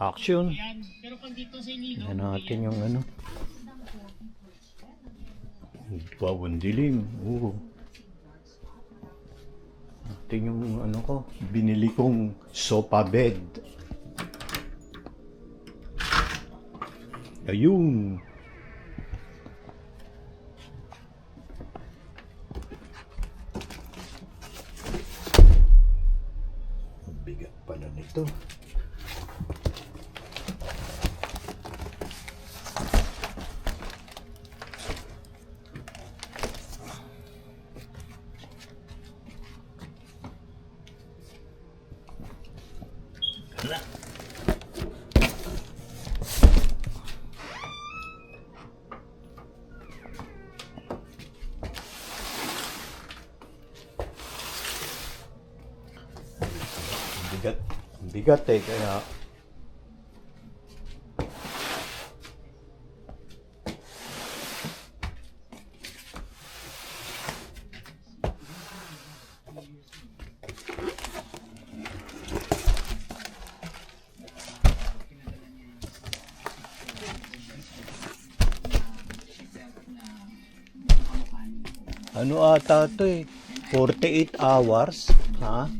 Action. Tingnan natin yung ano. Wow, ang dilim. Oo. Ito yung ano ko, binili kong sofa bed. Ayun. Ang bigat pala nito. Bigat eh, kaya ano ata ito eh, 48 hours, ha?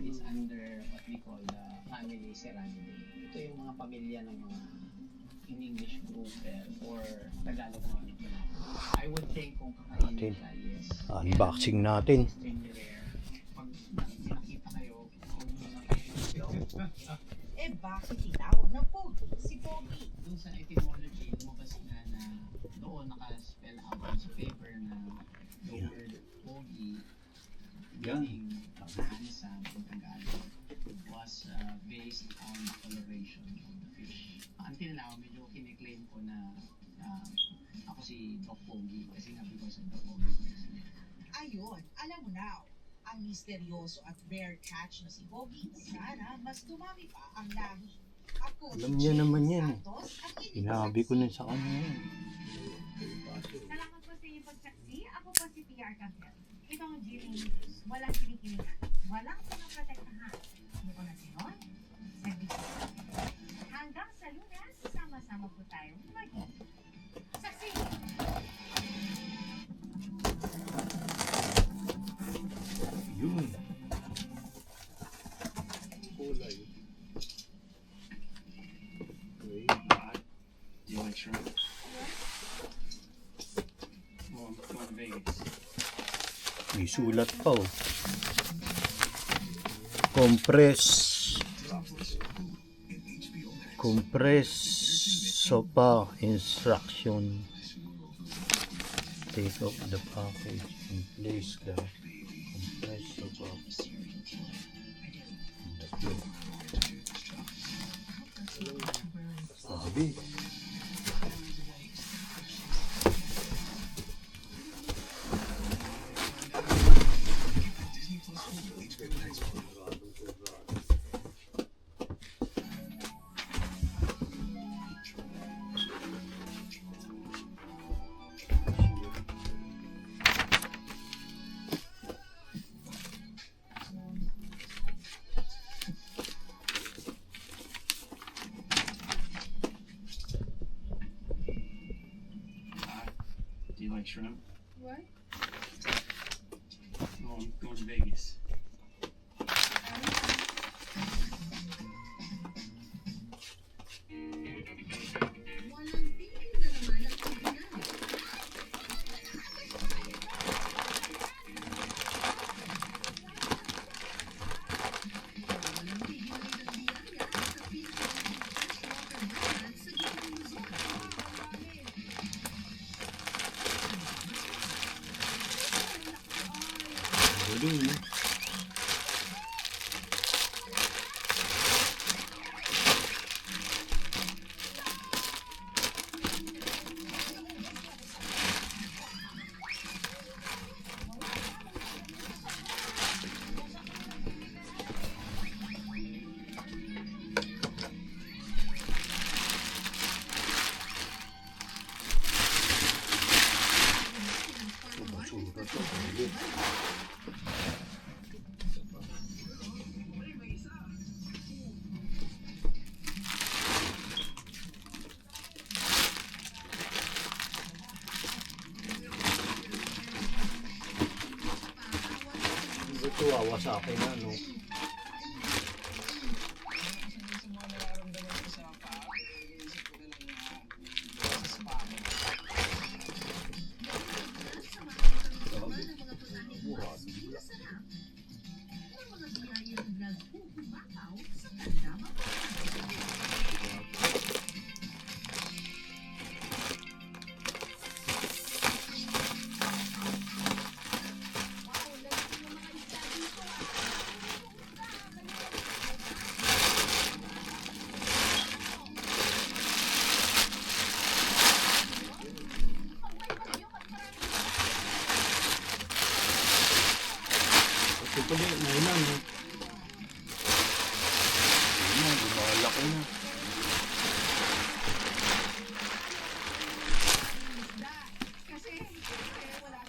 Is under what we call the family serenity. Ito yung mga pamilya ng mga in English group or Tagalog naman. I would think kung kakainin ka, yes. Unboxing natin. Pag nakita kayo, eh bakit tinawag na Pogi si Pogi? dun sa etymology, lumabas nga na doon naka-spell out sa paper na the word Pogi meaning handsome in Tagalog was based on coloration of the fish. Until now, medyo kiniklaim ko na ako si Doc Pogi kasi nga because of the Pogi. Ayun, alam mo na, ang misteryoso at rare catch na si Pogi, sana mas dumami pa ang lahi. Ako, Alam niya naman yan eh. Sinabi ko na sa kanya yan. Salamat po sa inyong pagsaksi. Ako po si PR Campbell. Ito ang GMA News. Walang kinikilingan. Walang pinaprotektahan. Ano ko na sinon? Service. Hanggang sa Lunes, sama-sama po tayong maging saksi. Yun. Do you like shrimp? Oh, I'm going to Vegas. May sulat pa oh. Compress sopa instruction. Take off the package and place the compress sopa in the plate. Sabi. Do you like shrimp? What? Oh, I'm going to Vegas. Galing eh. Sulat. Ulit. Ito awa sa akin na, no? Sa mga nararamdaman ko sa paa, iniisip ko na lang na sa spa. Ito pa din, una, no? Una, lumalaki na. Kasi wala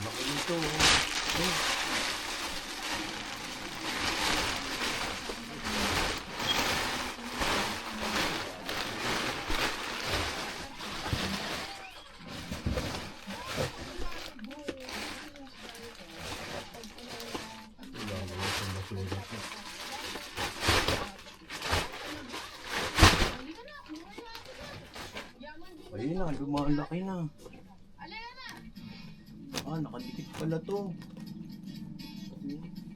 Laki nito, oh. Ayun na, lumalaki na. Ah, nakadikit pala to.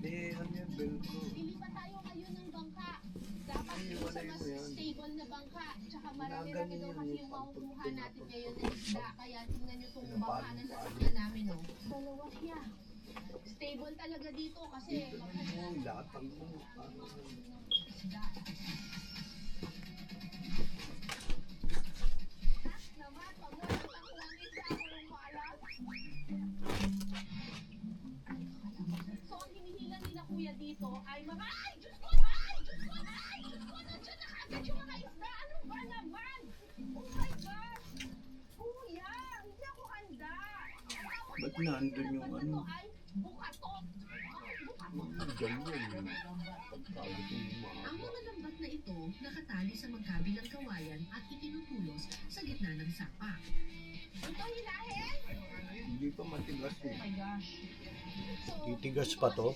Eh, ano yan, velcro? Ilipat tayo kayo ng bangka. Dapat yung sa mas stable na bangka. Tsaka marami-rami daw kasi yung makukuha natin ngayon na isda. Kaya tingnan nyo itong bangka na sasakyan namin, no? Dalawa siya. Stable talaga dito kasi Lahat ang isda. Naman, pag wala kang langit sa ako yung maalam. So, ang hinihila nila kuya dito ay mga, ay, Diyos ko, ay, Diyos ko, ay, Diyos ko, nandiyan na agad yung mga isda. Ano ba naman? Oh my gosh! Kuya, hindi ako handa. Ba't nandun yung ano? Ay, bukatot. Bukatot. Diyan yun. Pagkagod yung Ang mga. mga lambat na ito nakatali sa magkabilang kawayan at itinutulos sa gitna ng sapa. Ito hilahin? Hindi pa matigas Oh eh. my gosh. So, Titigas pa to? Oo,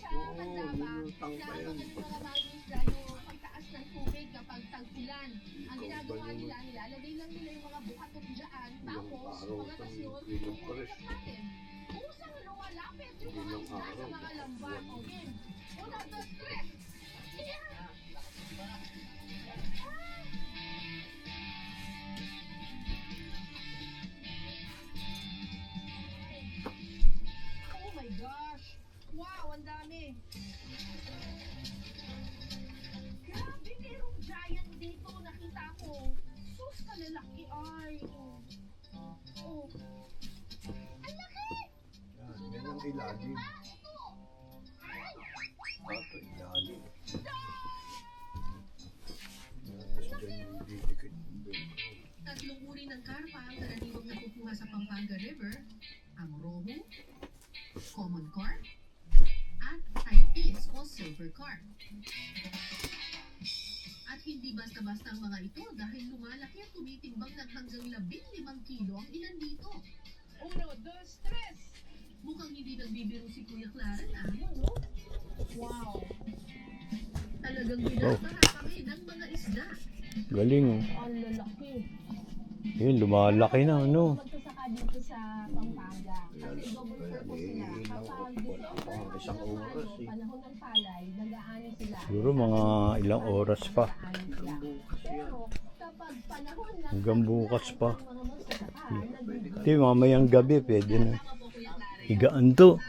lulutang pa yan. Mga mangisda yung pagtaas ng tubig kapag tag-ulan. Ang ginagawa nila, nilalagay lang nila yung mga bukatot dyan. Ilang Tapos, araw mga kang kasyon, pinupares. natin. Kusang lumalapit yung mga Ilang isda sa araw. mga lambat. O game. Una, dos, tres. Yeah! Oh my gosh! Wow, ang dami! Grabe, merong giant dito. Nakita ko. Sus, kalalaki ay. Oh. Ang laki! Yan, yan ang ilalim. Ah, ito! Ay! Ito, ilalim. Tapos dyan yung didikit yung velcro. Tatlong uri ng karpa ang karaniwang nakukuha sa Pampanga River, ang rohu, common carp, at types o silver carp. At hindi basta-basta ang mga ito dahil lumalaki at tumitimbang ng hanggang 15 kilo ang ilan dito. Uno, dos, tres! Mukhang hindi nagbibiro si Kuya Clarence ah. Wow! Talagang binabaha kami ng mga isda. Galing, oh. Ang lalaki. Yun, lumalaki na, ano? Magsasaka dito sa Pampanga. Kasi double purpose sila. Kapag December, Isang oras, eh. panahon ng palay, nag-aani sila. Siguro mga ilang oras pa. Nag-aani sila. Pero kapag panahon ng Hanggang bukas pa. mga magsasaka, nag- Hindi, mamayang gabi, pwede na. Higaan to. Bakit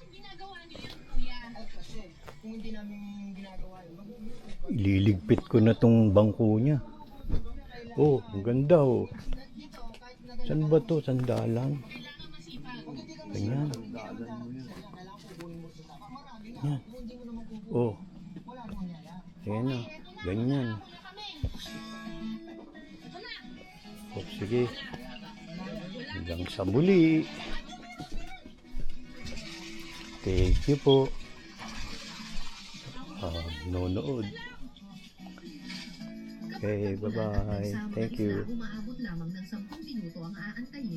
ginagawa niyo yun, kuya? Kasi, kung hindi namin ginagawa yun, Ililigpit ko na tong bangko niya. Oh, ang ganda, oh. Dito, kahit na Saan ba to? Sandalan? kailangan masipag. Ganyan. Daanan mo yun. Yan. Oh. Ayan na. Ganyan. Oh, sige. Hanggang sa muli. Thank you po. Nonood. Okay, bye-bye. Thank you. Umaabot lamang ng 10 minuto ang aantayin.